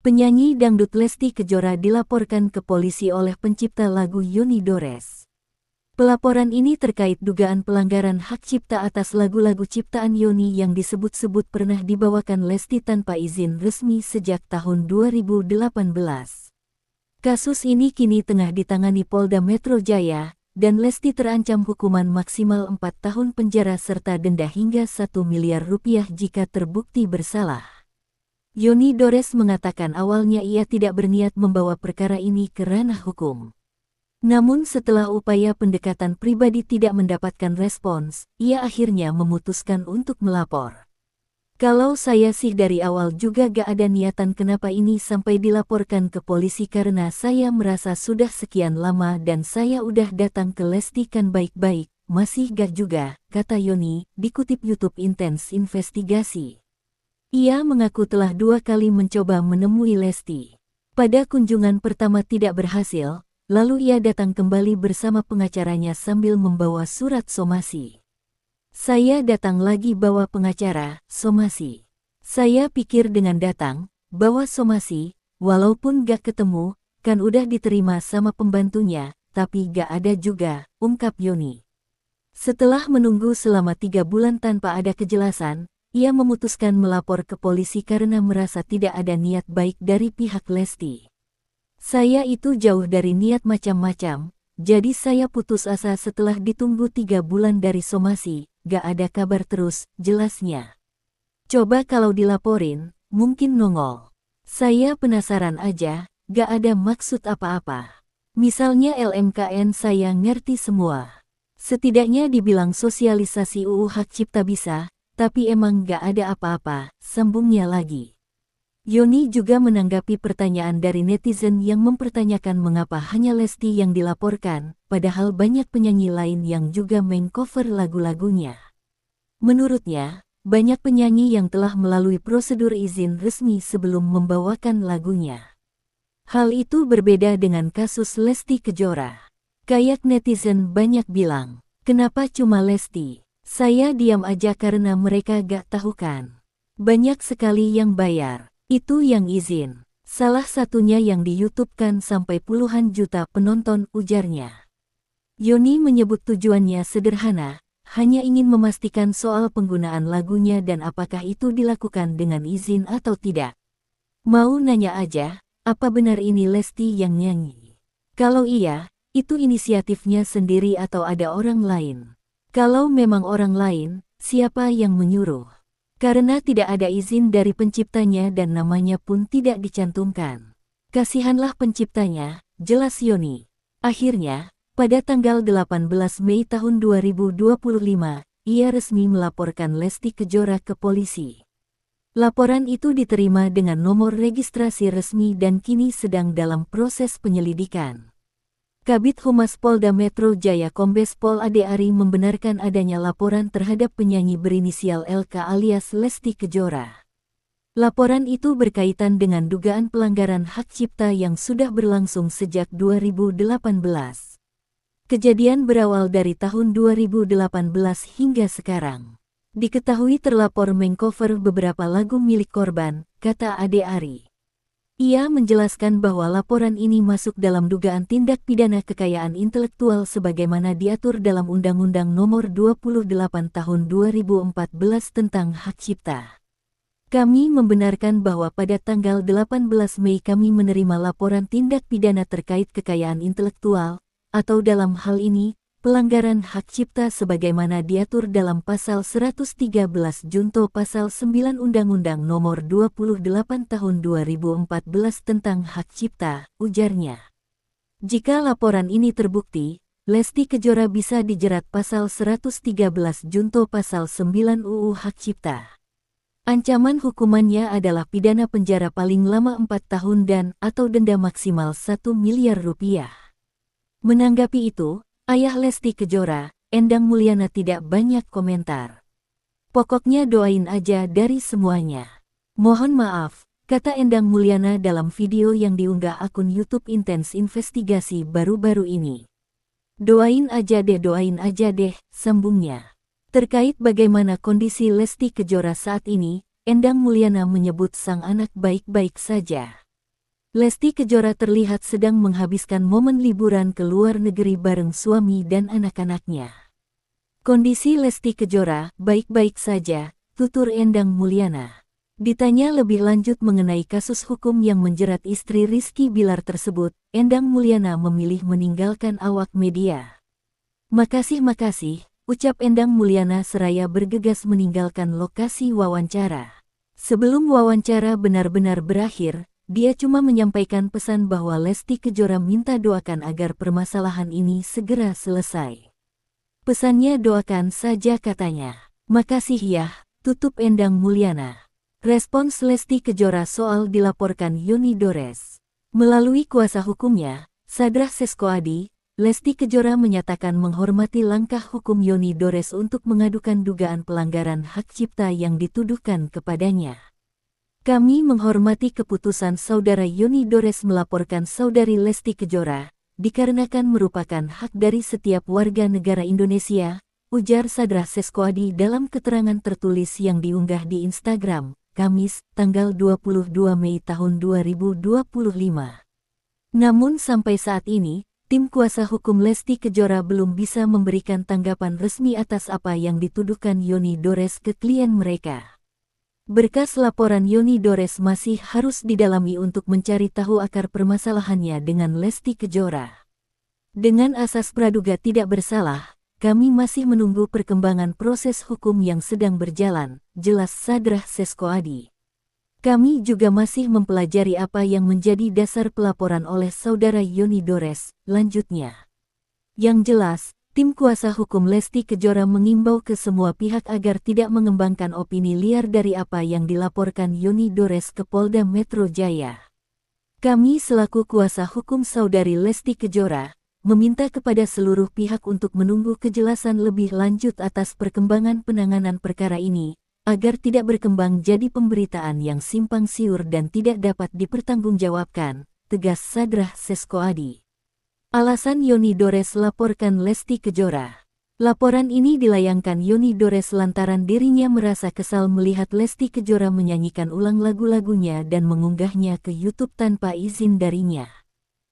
Penyanyi dangdut Lesti Kejora dilaporkan ke polisi oleh pencipta lagu Yoni Dores. Pelaporan ini terkait dugaan pelanggaran hak cipta atas lagu-lagu ciptaan Yoni yang disebut-sebut pernah dibawakan Lesti tanpa izin resmi sejak tahun 2018. Kasus ini kini tengah ditangani Polda Metro Jaya, dan Lesti terancam hukuman maksimal 4 tahun penjara serta denda hingga 1 miliar rupiah jika terbukti bersalah. Yoni Dores mengatakan awalnya ia tidak berniat membawa perkara ini ke ranah hukum. Namun setelah upaya pendekatan pribadi tidak mendapatkan respons, ia akhirnya memutuskan untuk melapor. Kalau saya sih dari awal juga gak ada niatan kenapa ini sampai dilaporkan ke polisi karena saya merasa sudah sekian lama dan saya udah datang ke Lesti kan baik-baik, masih gak juga, kata Yoni, dikutip YouTube Intens Investigasi. Ia mengaku telah 2 kali mencoba menemui Lesti. Pada kunjungan pertama tidak berhasil, lalu ia datang kembali bersama pengacaranya sambil membawa surat somasi. Saya datang lagi bawa pengacara, somasi. Saya pikir dengan datang, bawa somasi, walaupun gak ketemu, kan udah diterima sama pembantunya, tapi gak ada juga, ungkap Yoni. Setelah menunggu selama 3 bulan tanpa ada kejelasan, ia memutuskan melapor ke polisi karena merasa tidak ada niat baik dari pihak Lesti. Saya itu jauh dari niat macam-macam, jadi saya putus asa setelah ditunggu 3 bulan dari somasi, gak ada kabar terus, jelasnya. Coba kalau dilaporin, mungkin nongol. Saya penasaran aja, gak ada maksud apa-apa. Misalnya LMKN saya ngerti semua. Setidaknya dibilang sosialisasi UU Hak Cipta bisa, tapi emang gak ada apa-apa, sambungnya lagi. Yoni juga menanggapi pertanyaan dari netizen yang mempertanyakan mengapa hanya Lesti yang dilaporkan, padahal banyak penyanyi lain yang juga mengcover lagu-lagunya. Menurutnya, banyak penyanyi yang telah melalui prosedur izin resmi sebelum membawakan lagunya. Hal itu berbeda dengan kasus Lesti Kejora. Kayak netizen banyak bilang, kenapa cuma Lesti? Saya diam aja karena mereka gak tahu kan. Banyak sekali yang bayar, itu yang izin. Salah satunya yang di YouTube kan sampai puluhan juta penonton, ujarnya. Yoni menyebut tujuannya sederhana, hanya ingin memastikan soal penggunaan lagunya dan apakah itu dilakukan dengan izin atau tidak. Mau nanya aja, apa benar ini Lesti yang nyanyi? Kalau iya, itu inisiatifnya sendiri atau ada orang lain? Kalau memang orang lain, siapa yang menyuruh? Karena tidak ada izin dari penciptanya dan namanya pun tidak dicantumkan. Kasihanlah penciptanya, jelas Yoni. Akhirnya, pada tanggal 18 Mei tahun 2025, ia resmi melaporkan Lesti Kejora ke polisi. Laporan itu diterima dengan nomor registrasi resmi dan kini sedang dalam proses penyelidikan. Kabid Humas Polda Metro Jaya Kombes Pol Ade Ari membenarkan adanya laporan terhadap penyanyi berinisial LK alias Lesti Kejora. Laporan itu berkaitan dengan dugaan pelanggaran hak cipta yang sudah berlangsung sejak 2018. Kejadian berawal dari tahun 2018 hingga sekarang. Diketahui terlapor mengcover beberapa lagu milik korban, kata Ade Ari. Ia menjelaskan bahwa laporan ini masuk dalam dugaan tindak pidana kekayaan intelektual sebagaimana diatur dalam Undang-Undang Nomor 28 Tahun 2014 tentang Hak Cipta. Kami membenarkan bahwa pada tanggal 18 Mei kami menerima laporan tindak pidana terkait kekayaan intelektual, atau dalam hal ini, pelanggaran hak cipta sebagaimana diatur dalam Pasal 113 Junto Pasal 9 Undang-Undang Nomor 28 Tahun 2014 tentang Hak Cipta, ujarnya. Jika laporan ini terbukti, Lesti Kejora bisa dijerat Pasal 113 Junto Pasal 9 UU Hak Cipta. Ancaman hukumannya adalah pidana penjara paling lama 4 tahun dan atau denda maksimal 1 miliar rupiah. Menanggapi itu, ayah Lesti Kejora, Endang Mulyana tidak banyak komentar. Pokoknya doain aja dari semuanya. Mohon maaf, kata Endang Mulyana dalam video yang diunggah akun YouTube Intens Investigasi baru-baru ini. Doain aja deh, sambungnya. Terkait bagaimana kondisi Lesti Kejora saat ini, Endang Mulyana menyebut sang anak baik-baik saja. Lesti Kejora terlihat sedang menghabiskan momen liburan ke luar negeri bareng suami dan anak-anaknya. Kondisi Lesti Kejora baik-baik saja, tutur Endang Mulyana. Ditanya lebih lanjut mengenai kasus hukum yang menjerat istri Rizky Bilar tersebut, Endang Mulyana memilih meninggalkan awak media. Makasih, ucap Endang Mulyana seraya bergegas meninggalkan lokasi wawancara. Sebelum wawancara benar-benar berakhir, dia cuma menyampaikan pesan bahwa Lesti Kejora minta doakan agar permasalahan ini segera selesai. Pesannya doakan saja katanya. Makasih ya, tutup Endang Mulyana. Respons Lesti Kejora soal dilaporkan Yoni Dores. Melalui kuasa hukumnya, Sadrah Seskoadi, Lesti Kejora menyatakan menghormati langkah hukum Yoni Dores untuk mengadukan dugaan pelanggaran hak cipta yang dituduhkan kepadanya. Kami menghormati keputusan Saudara Yoni Dores melaporkan Saudari Lesti Kejora, dikarenakan merupakan hak dari setiap warga negara Indonesia, ujar Sadrah Seskoadi dalam keterangan tertulis yang diunggah di Instagram, Kamis, tanggal 22 Mei tahun 2025. Namun sampai saat ini, tim kuasa hukum Lesti Kejora belum bisa memberikan tanggapan resmi atas apa yang dituduhkan Yoni Dores ke klien mereka. Berkas laporan Yoni Dores masih harus didalami untuk mencari tahu akar permasalahannya dengan Lesti Kejora. Dengan asas praduga tidak bersalah, kami masih menunggu perkembangan proses hukum yang sedang berjalan, jelas Sadrah Seskoadi. Kami juga masih mempelajari apa yang menjadi dasar pelaporan oleh Saudara Yoni Dores, lanjutnya. Yang jelas, tim kuasa hukum Lesti Kejora mengimbau ke semua pihak agar tidak mengembangkan opini liar dari apa yang dilaporkan Yoni Dores ke Polda Metro Jaya. Kami selaku kuasa hukum Saudari Lesti Kejora, meminta kepada seluruh pihak untuk menunggu kejelasan lebih lanjut atas perkembangan penanganan perkara ini, agar tidak berkembang jadi pemberitaan yang simpang siur dan tidak dapat dipertanggungjawabkan, tegas Sadrah Seskoadi. Alasan Yoni Dores laporkan Lesti Kejora. Laporan ini dilayangkan Yoni Dores lantaran dirinya merasa kesal melihat Lesti Kejora menyanyikan ulang lagu-lagunya dan mengunggahnya ke YouTube tanpa izin darinya.